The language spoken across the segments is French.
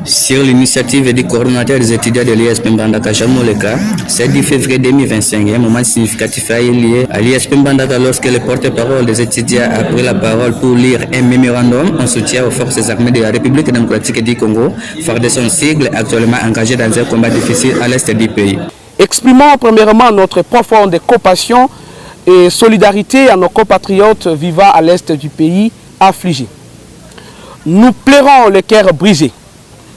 Sur l'initiative du coordonnateur des étudiants de l'ISP Mbandaka Jamoleka, c'est 10 février 2025, un moment significatif a lié à l'ISP Mbandaka lorsque le porte-parole des étudiants a pris la parole pour lire un mémorandum en soutien aux forces armées de la République démocratique du Congo, FARDC son sigle, actuellement engagé dans un combat difficile à l'est du pays. Exprimons premièrement notre profonde compassion et solidarité à nos compatriotes vivant à l'est du pays affligés. Nous pleurons le cœur brisé.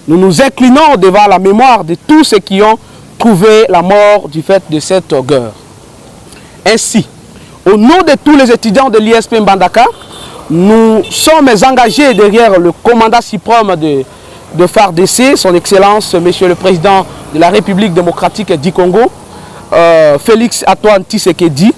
Nous nous inclinons devant la mémoire de tous ceux qui ont trouvé la mort du fait de cette guerre. Ainsi, au nom de tous les étudiants de l'ISP Mbandaka, nous sommes engagés derrière le commandant suprême de FARDC, son Excellence, Monsieur le Président de la République démocratique du Congo, Félix Antoine Tshisekedi,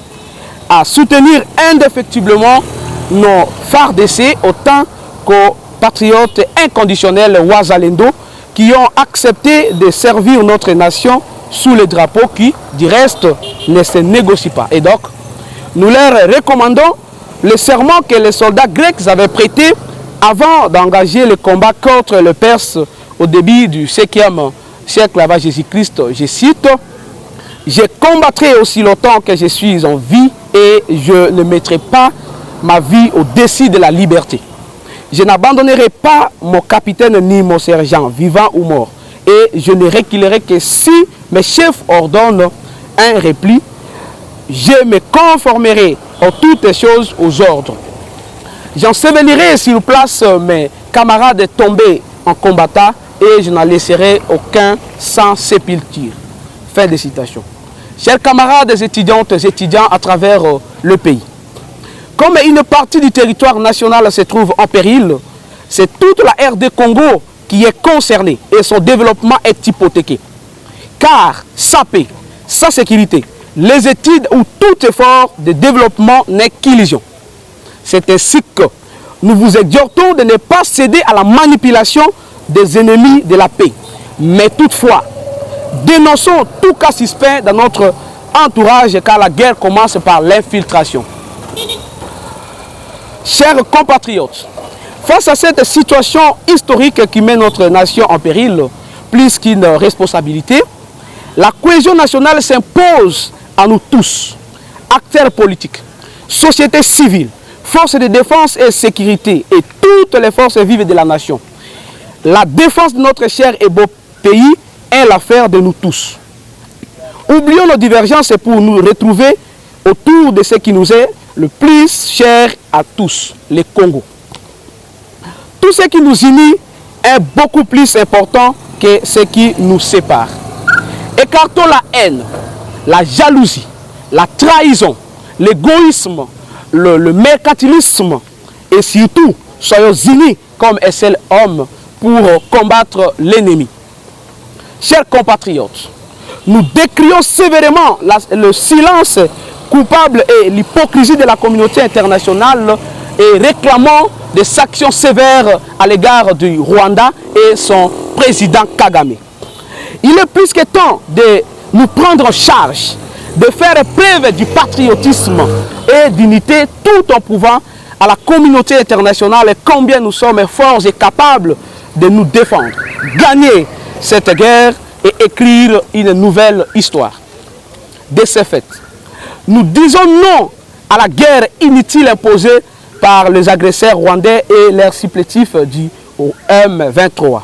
à soutenir indéfectiblement nos FARDC autant qu'aux patriotes inconditionnels Ouazalendo qui ont accepté de servir notre nation sous le drapeau qui, du reste, ne se négocie pas. Et donc, nous leur recommandons le serment que les soldats grecs avaient prêté avant d'engager le combat contre le Perse au début du 5e siècle avant Jésus-Christ. Je cite, « Je combattrai aussi longtemps que je suis en vie et je ne mettrai pas ma vie au-dessus de la liberté. Je n'abandonnerai pas mon capitaine ni mon sergent, vivant ou mort. Et je ne reculerai que si mes chefs ordonnent un repli. Je me conformerai en toutes choses aux ordres. J'ensevelirai sur place mes camarades tombés en combattant et je n'en laisserai aucun sans sépulture. » Fin de citation. Chers camarades étudiantes et étudiants à travers le pays, comme une partie du territoire national se trouve en péril, c'est toute la RD Congo qui est concernée et son développement est hypothéqué. Car sa paix, sa sécurité, les études ou tout effort de développement n'est qu'illusion. C'est ainsi que nous vous exhortons de ne pas céder à la manipulation des ennemis de la paix. Mais toutefois, dénonçons tout cas suspect dans notre entourage car la guerre commence par l'infiltration. Chers compatriotes, face à cette situation historique qui met notre nation en péril, plus qu'une responsabilité, la cohésion nationale s'impose à nous tous, acteurs politiques, société civile, forces de défense et sécurité et toutes les forces vives de la nation. La défense de notre cher et beau pays est l'affaire de nous tous. Oublions nos divergences pour nous retrouver autour de ce qui nous est le plus cher à tous, le Congo. Tout ce qui nous unit est beaucoup plus important que ce qui nous sépare. Écartons la haine, la jalousie, la trahison, l'égoïsme, le mercantilisme et surtout, soyons unis comme un seul homme pour combattre l'ennemi. Chers compatriotes, nous décrions sévèrement le silence coupable et l'hypocrisie de la communauté internationale et réclamons des sanctions sévères à l'égard du Rwanda et son président Kagame. Il est plus que temps de nous prendre en charge, de faire preuve du patriotisme et d'unité tout en prouvant à la communauté internationale combien nous sommes forts et capables de nous défendre, gagner cette guerre et écrire une nouvelle histoire. De ce fait, nous disons non à la guerre inutile imposée par les agresseurs rwandais et leurs supplétifs du M23.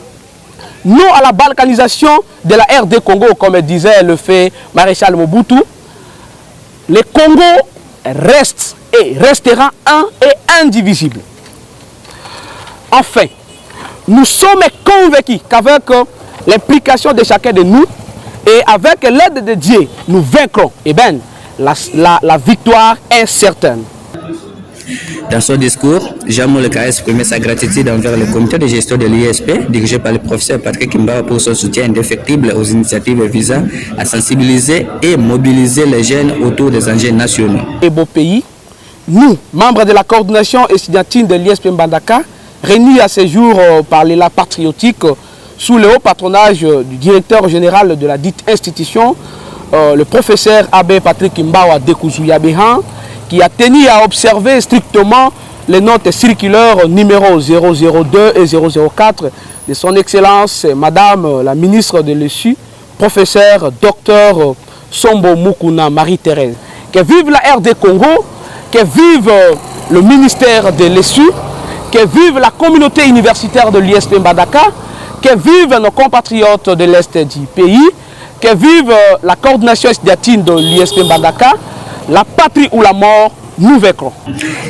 Non à la balkanisation de la RD Congo, comme disait le fait Maréchal Mobutu. Le Congo reste et restera un et indivisible. Enfin, nous sommes convaincus qu'avec l'implication de chacun de nous et avec l'aide de Dieu, nous vaincrons. Eh bien, la victoire est certaine. Dans son discours, Jean Moleka a exprimé sa gratitude envers le comité de gestion de l'ISP, dirigé par le professeur Patrick Kimbawa, pour son soutien indéfectible aux initiatives visant à sensibiliser et mobiliser les jeunes autour des enjeux nationaux. Et beau pays, nous, membres de la coordination estudiantine de l'ISP Mbandaka, réunis à ce jour par l'élan patriotique sous le haut patronage du directeur général de la dite institution, le professeur Abbé Patrick Kimbawa Dekouzouyabéhan, qui a tenu à observer strictement les notes circulaires numéro 002 et 004 de son Excellence Madame la ministre de l'ESU, professeur Dr Sombo Mukuna Marie-Thérèse. Que vive la RD Congo, que vive le ministère de l'ESU, que vive la communauté universitaire de l'ISP Mbandaka, que vivent nos compatriotes de l'Est du pays, que vive la coordination estudiantine de l'ISP Mbandaka, la patrie ou la mort, nous vaincrons.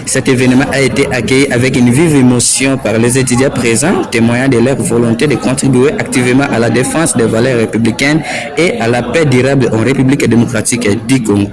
Cet événement a été accueilli avec une vive émotion par les étudiants présents, témoignant de leur volonté de contribuer activement à la défense des valeurs républicaines et à la paix durable en République démocratique du Congo.